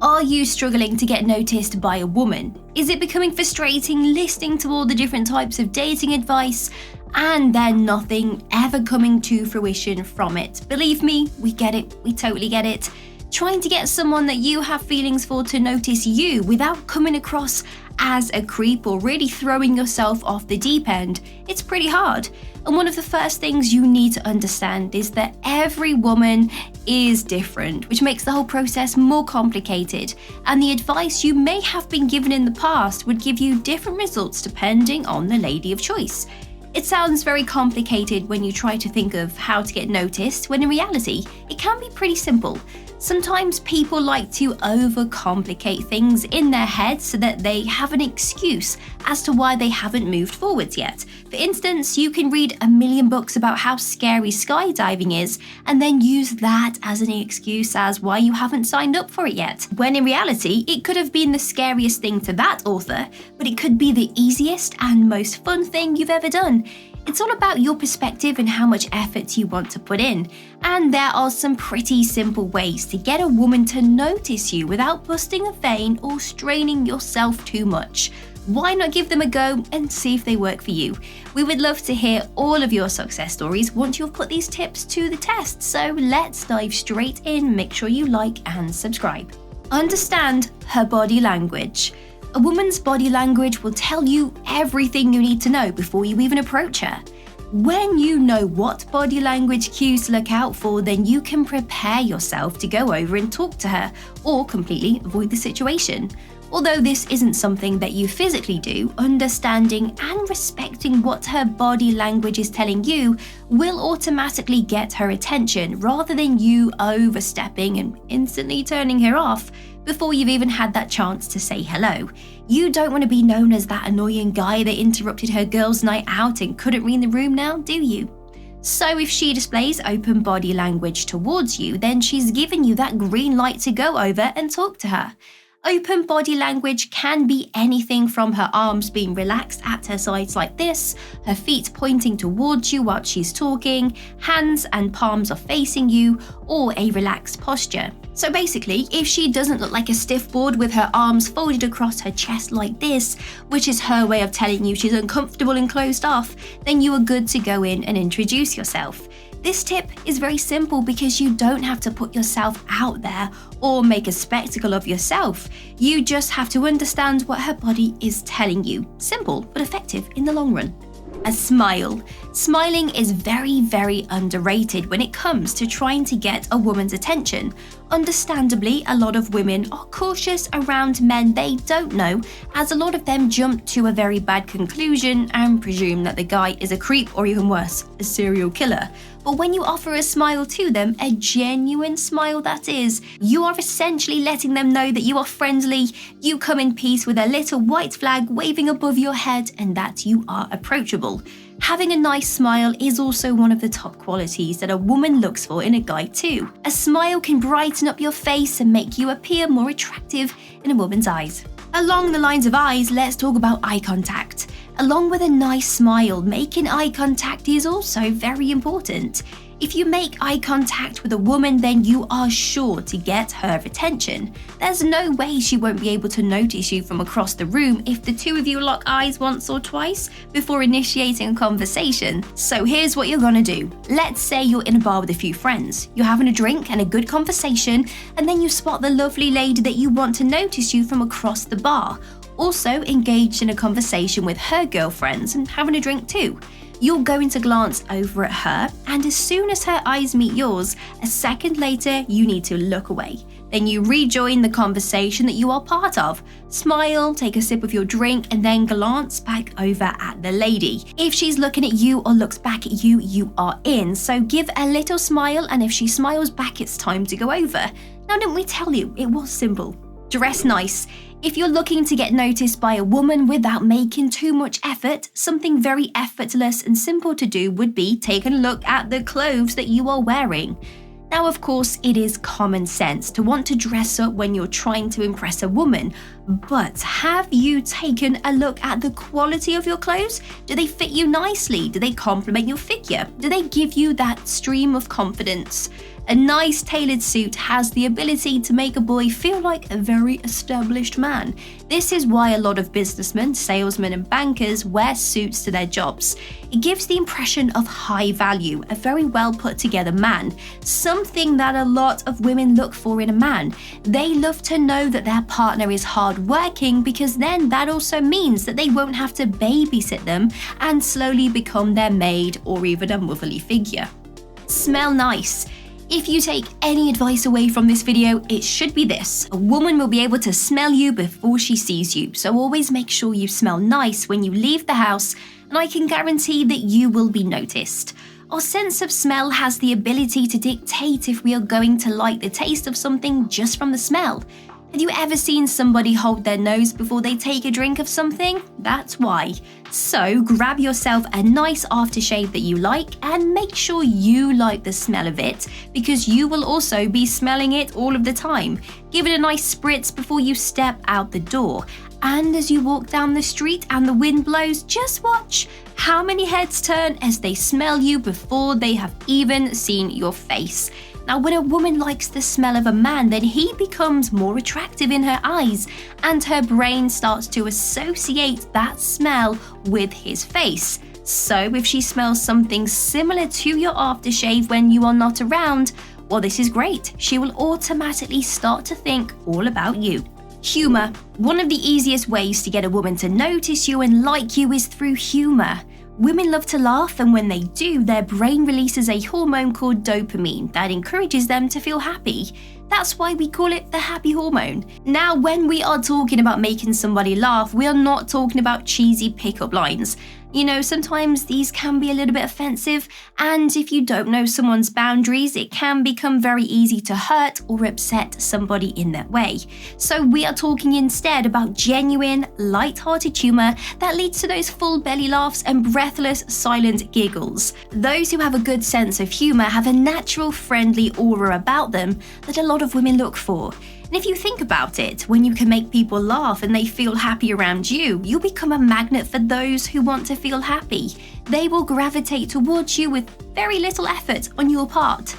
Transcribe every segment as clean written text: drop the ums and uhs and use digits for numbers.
Are you struggling to get noticed by a woman? Is it becoming frustrating listening to all the different types of dating advice and then nothing ever coming to fruition from it? Believe me, we get it, we totally get it. Trying to get someone that you have feelings for to notice you without coming across as a creep or really throwing yourself off the deep end, it's pretty hard. And one of the first things you need to understand is that every woman is different, which makes the whole process more complicated. And the advice you may have been given in the past would give you different results depending on the lady of choice. It sounds very complicated when you try to think of how to get noticed, when in reality, it can be pretty simple. Sometimes people like to overcomplicate things in their heads so that they have an excuse as to why they haven't moved forwards yet. For instance, you can read a million books about how scary skydiving is and then use that as an excuse as why you haven't signed up for it yet. When in reality, it could have been the scariest thing to that author, but it could be the easiest and most fun thing you've ever done. It's all about your perspective and how much effort you want to put in. And there are some pretty simple ways to get a woman to notice you without busting a vein or straining yourself too much. Why not give them a go and see if they work for you? We would love to hear all of your success stories once you've put these tips to the test. So let's dive straight in. Make sure you like and subscribe. Understand her body language. A woman's body language will tell you everything you need to know before you even approach her. When you know what body language cues to look out for, then you can prepare yourself to go over and talk to her or completely avoid the situation. Although this isn't something that you physically do, understanding and respecting what her body language is telling you will automatically get her attention rather than you overstepping and instantly turning her off before you've even had that chance to say hello. You don't want to be known as that annoying guy that interrupted her girls' night out and couldn't read the room now, do you? So if she displays open body language towards you, then she's given you that green light to go over and talk to her. Open body language can be anything from her arms being relaxed at her sides like this, her feet pointing towards you while she's talking, hands and palms are facing you, or a relaxed posture. So basically, if she doesn't look like a stiff board with her arms folded across her chest like this, which is her way of telling you she's uncomfortable and closed off, then you are good to go in and introduce yourself. This tip is very simple because you don't have to put yourself out there or make a spectacle of yourself. You just have to understand what her body is telling you. Simple, but effective in the long run. A smile. Smiling is very, very underrated when it comes to trying to get a woman's attention. Understandably, a lot of women are cautious around men they don't know, as a lot of them jump to a very bad conclusion and presume that the guy is a creep or even worse, a serial killer. But when you offer a smile to them, a genuine smile that is, you are essentially letting them know that you are friendly, you come in peace with a little white flag waving above your head, and that you are approachable. Having a nice smile is also one of the top qualities that a woman looks for in a guy too. A smile can brighten up your face and make you appear more attractive in a woman's eyes. Along the lines of eyes, let's talk about eye contact. Along with a nice smile, making eye contact is also very important. If you make eye contact with a woman, then you are sure to get her attention. There's no way she won't be able to notice you from across the room if the two of you lock eyes once or twice before initiating a conversation. So here's what you're gonna do. Let's say you're in a bar with a few friends. You're having a drink and a good conversation, and then you spot the lovely lady that you want to notice you from across the bar, also engaged in a conversation with her girlfriends and having a drink too. You're going to glance over at her, and as soon as her eyes meet yours, a second later, you need to look away. Then you rejoin the conversation that you are part of. Smile, take a sip of your drink, and then glance back over at the lady. If she's looking at you or looks back at you, you are in. So give a little smile, and if she smiles back, it's time to go over. Now, didn't we tell you it was simple? Dress nice. If you're looking to get noticed by a woman without making too much effort, something very effortless and simple to do would be taking a look at the clothes that you are wearing. Now, of course, it is common sense to want to dress up when you're trying to impress a woman, but have you taken a look at the quality of your clothes? Do they fit you nicely? Do they complement your figure? Do they give you that stream of confidence? A nice tailored suit has the ability to make a boy feel like a very established man. This is why a lot of businessmen, salesmen, and bankers wear suits to their jobs. It gives the impression of high value, a very well put together man, something that a lot of women look for in a man. They love to know that their partner is hardworking because then that also means that they won't have to babysit them and slowly become their maid or even a motherly figure. Smell nice. If you take any advice away from this video, it should be this: a woman will be able to smell you before she sees you, so always make sure you smell nice when you leave the house, and I can guarantee that you will be noticed. Our sense of smell has the ability to dictate if we are going to like the taste of something just from the smell. Have you ever seen somebody hold their nose before they take a drink of something? That's why. So grab yourself a nice aftershave that you like and make sure you like the smell of it, because you will also be smelling it all of the time. Give it a nice spritz before you step out the door. And as you walk down the street and the wind blows, just watch how many heads turn as they smell you before they have even seen your face. Now, when a woman likes the smell of a man, then he becomes more attractive in her eyes, and her brain starts to associate that smell with his face. So if she smells something similar to your aftershave when you are not around, well, this is great. She will automatically start to think all about you. Humor. One of the easiest ways to get a woman to notice you and like you is through humor. Women love to laugh, and when they do, their brain releases a hormone called dopamine that encourages them to feel happy. That's why we call it the happy hormone. Now, when we are talking about making somebody laugh, we are not talking about cheesy pickup lines. You know, sometimes these can be a little bit offensive, and if you don't know someone's boundaries, it can become very easy to hurt or upset somebody in that way. So we are talking instead about genuine, light-hearted humor that leads to those full belly laughs and breathless, silent giggles. Those who have a good sense of humor have a natural, friendly aura about them that a lot of women look for. And if you think about it, when you can make people laugh and they feel happy around you, you'll become a magnet for those who want to feel happy. They will gravitate towards you with very little effort on your part.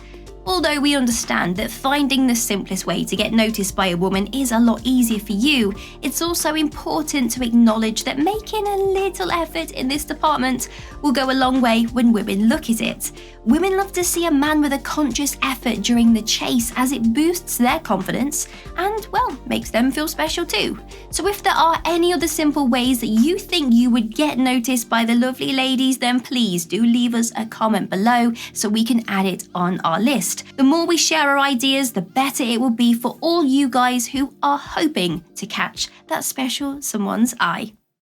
Although we understand that finding the simplest way to get noticed by a woman is a lot easier for you, it's also important to acknowledge that making a little effort in this department will go a long way when women look at it. Women love to see a man with a conscious effort during the chase, as it boosts their confidence and, well, makes them feel special too. So if there are any other simple ways that you think you would get noticed by the lovely ladies, then please do leave us a comment below so we can add it on our list. The more we share our ideas, the better it will be for all you guys who are hoping to catch that special someone's eye.